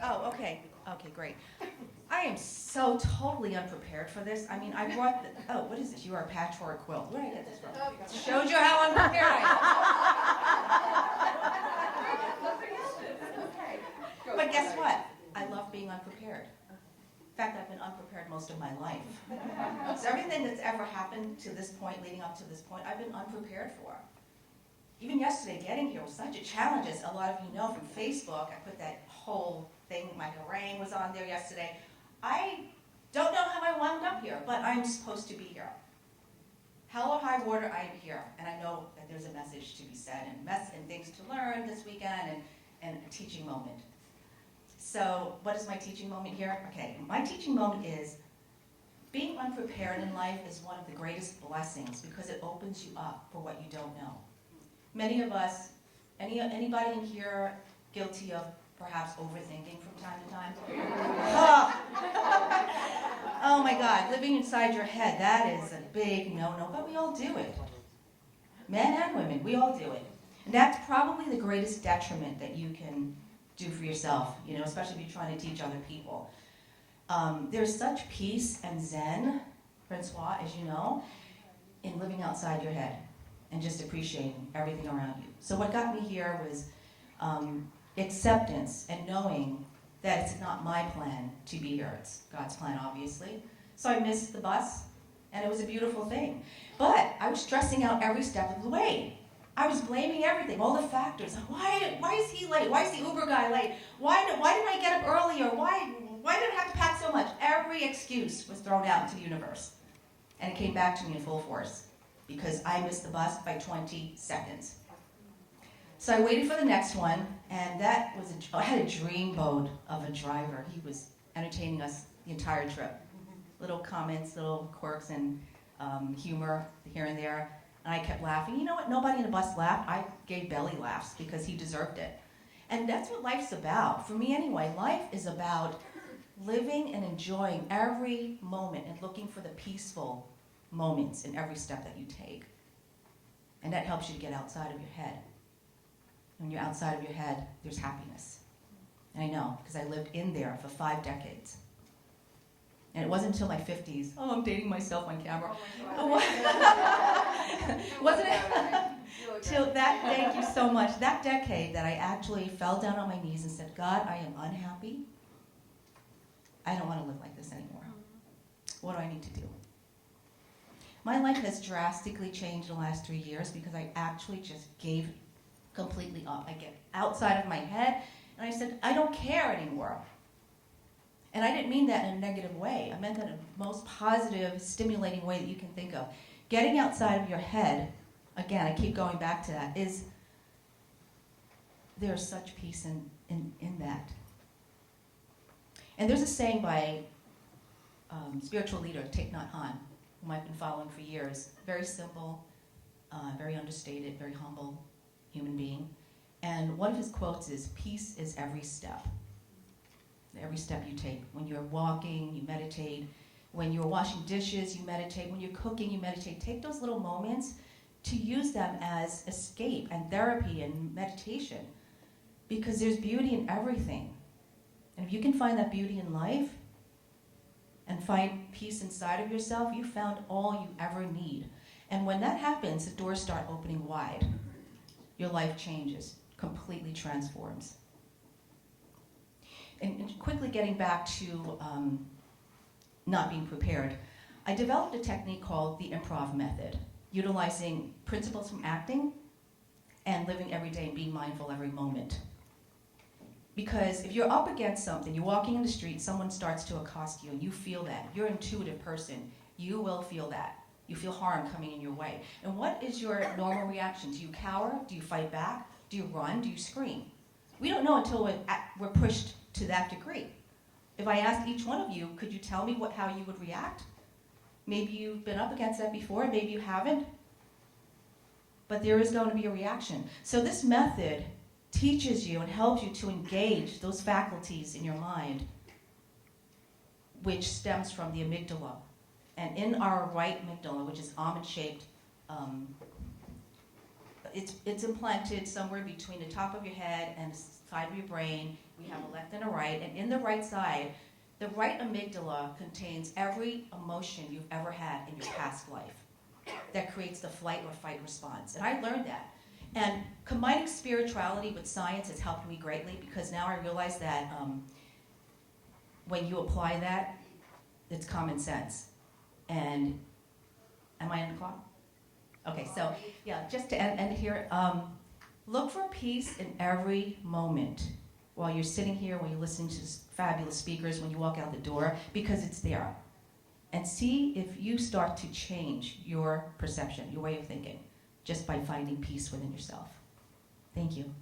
Oh, okay. Okay, great. I am so totally unprepared for this. I mean, I brought what is this? You are a patchwork quilt. Where did I get this from? Shows you how unprepared I am. But guess what? I love being unprepared. In fact, I've been unprepared most of my life. So everything that's ever happened to this point, leading up to this point, I've been unprepared for. Even yesterday, getting here was such a challenge, as a lot of you know from Facebook. I put that whole thing, my harangue was on there yesterday. I don't know how I wound up here, but I'm supposed to be here. Hell or high water, I am here. And I know that there's a message to be said and things to learn this weekend and a teaching moment. So what is my teaching moment here? Okay, my teaching moment is being unprepared in life is one of the greatest blessings because it opens you up for what you don't know. Many of us, anybody in here guilty of perhaps overthinking from time to time? Oh my God, living inside your head, that is a big no-no, but we all do it. Men and women, we all do it. And that's probably the greatest detriment that you can do for yourself, especially if you're trying to teach other people. There's such peace and zen, Francois, as you know, in living outside your head and just appreciating everything around you. So what got me here was acceptance and knowing that it's not my plan to be here. It's God's plan, obviously. So I missed the bus, and it was a beautiful thing. But I was stressing out every step of the way. I was blaming everything, all the factors. Why is he late? Why is the Uber guy late? Why didn't I get up earlier? Why did I have to pack so much? Every excuse was thrown out into the universe. And it came back to me in full force because I missed the bus by 20 seconds. So I waited for the next one, and I had a dreamboat of a driver. He was entertaining us the entire trip. Little comments, little quirks, and humor here and there. And I kept laughing. You know what? Nobody in the bus laughed. I gave belly laughs because he deserved it. And that's what life's about. For me anyway, life is about living and enjoying every moment and looking for the peaceful moments in every step that you take. And that helps you to get outside of your head. When you're outside of your head, there's happiness. And I know, because I lived in there for 5 decades. And it wasn't until my 50s. Oh, I'm dating myself on camera. Wasn't it? Till that, thank you so much, that decade that I actually fell down on my knees and said, God, I am unhappy. I don't want to live like this anymore. What do I need to do? My life has drastically changed in the last 3 years because I actually just gave completely up. I get outside of my head and I said, I don't care anymore. And I didn't mean that in a negative way. I meant that in the most positive, stimulating way that you can think of. Getting outside of your head, again, I keep going back to that, is there's such peace in that. And there's a saying by spiritual leader Thich Nhat Hanh, whom I've been following for years. Very simple, very understated, very humble human being. And one of his quotes is, peace is every step. Every step you take. When you're walking, you meditate. When you're washing dishes, you meditate. When you're cooking, you meditate. Take those little moments to use them as escape and therapy and meditation. Because there's beauty in everything. And if you can find that beauty in life and find peace inside of yourself, you found all you ever need. And when that happens, the doors start opening wide. Your life changes, completely transforms. And quickly getting back to not being prepared, I developed a technique called the improv method, utilizing principles from acting and living every day and being mindful every moment. Because if you're up against something, you're walking in the street, someone starts to accost you, and you feel that. You're an intuitive person. You will feel that. You feel harm coming in your way. And what is your normal reaction? Do you cower? Do you fight back? Do you run? Do you scream? We don't know until we're pushed to that degree. If I asked each one of you, could you tell me how you would react? Maybe you've been up against that before, maybe you haven't. But there is going to be a reaction. So this method teaches you and helps you to engage those faculties in your mind, which stems from the amygdala. And in our right amygdala, which is almond-shaped, it's implanted somewhere between the top of your head and the side of your brain We have a left and a right, and in the right side, the right amygdala contains every emotion you've ever had in your past life that creates the flight or fight response. And I learned that. And combining spirituality with science has helped me greatly, because now I realize that when you apply that, it's common sense. And am I on the clock? Okay, so yeah, just to end here, look for peace in every moment while you're sitting here, when you're listening to fabulous speakers, when you walk out the door, because it's there. And see if you start to change your perception, your way of thinking, just by finding peace within yourself. Thank you.